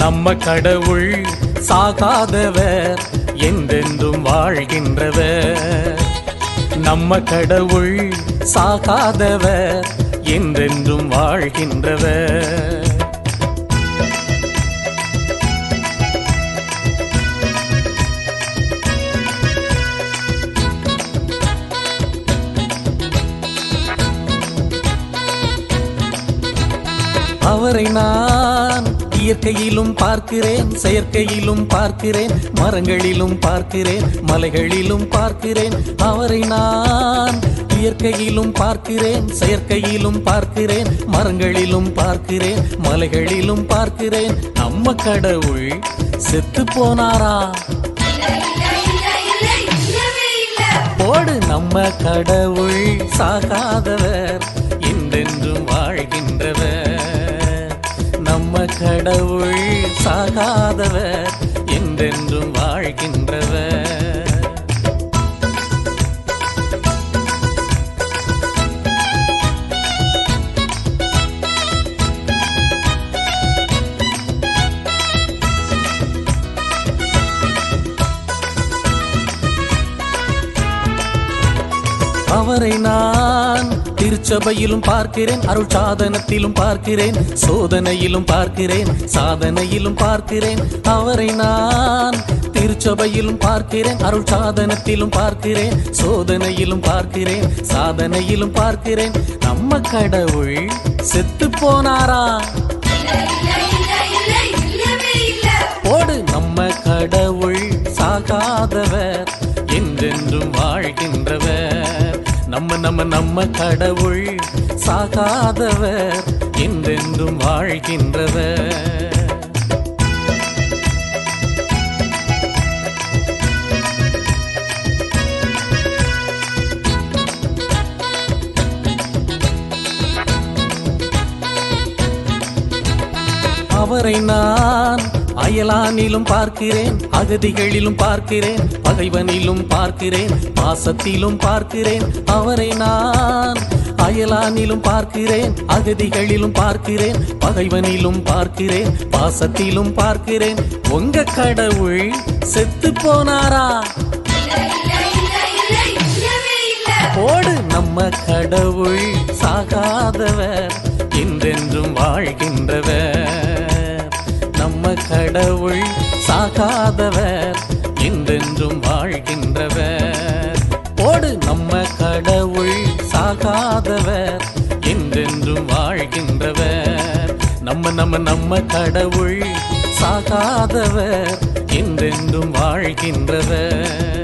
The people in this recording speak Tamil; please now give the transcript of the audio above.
நம்ம கடவுள் சாகாதவர், என்றென்றும் வாழ்கின்றவர். நம்ம கடவுள் சாகாதவர், என்றென்றும் வாழ்கின்றவர். அவரை நான் இயற்கையிலும் பார்க்கிறேன், செயற்கையிலும் பார்க்கிறேன், மரங்களிலும் பார்க்கிறேன், மலைகளிலும் பார்க்கிறேன். அவரை நான் இயற்கையிலும் பார்க்கிறேன், செயற்கையிலும் பார்க்கிறேன், மரங்களிலும் பார்க்கிறேன், மலைகளிலும் பார்க்கிறேன். நம்ம கடவுள் செத்து போனாரா? போடு, நம்ம கடவுள் சாகாதவர், என்றென்றும் வாழ்கின்றவர். நம்ம கடவுள் சாகாதவர், என்றென்றும் வாழ்கின்றவர். அவரை நான் திருச்சபையிலும் பார்க்கிறேன், அருள் சாதனத்திலும் பார்க்கிறேன், சோதனையிலும் பார்க்கிறேன், சாதனையிலும் பார்க்கிறேன். அவரை நான் திருச்சபையிலும் பார்க்கிறேன், அருள் சாதனத்திலும் பார்க்கிறேன், சோதனையிலும் பார்க்கிறேன், சாதனையிலும் பார்க்கிறேன். நம்ம கடவுள் செத்து போனாரா? போடு, நம்ம கடவுள் சாகாதவர், என்றென்றும் வாழ்கின்றவர். நம்ம கடவுள் சாகாதவர், என்றென்றும் வாழ்கின்றவர். அவரை நான் அயலானிலும் பார்க்கிறேன், அகதிகளிலும் பார்க்கிறேன், பகைவனிலும் பார்க்கிறேன், பாசத்திலும் பார்க்கிறேன். அவரை நான் அயலானிலும் பார்க்கிறேன், அகதிகளிலும் பார்க்கிறேன், பகைவனிலும் பார்க்கிறேன், பாசத்திலும் பார்க்கிறேன். உங்க கடவுள் செத்து போனாரா? போடு, நம்ம கடவுள் சாகாதவர், என்றென்றும் வாழ்கின்றவர். நம்ம கடவுள் சாகாதவர், என்றென்றும் வாழ்கின்றவர். போடு, நம்ம கடவுள் சாகாதவர், என்றென்றும் வாழ்கின்றவர். நம்ம கடவுள் சாகாதவர், என்றென்றும் வாழ்கின்றவர்.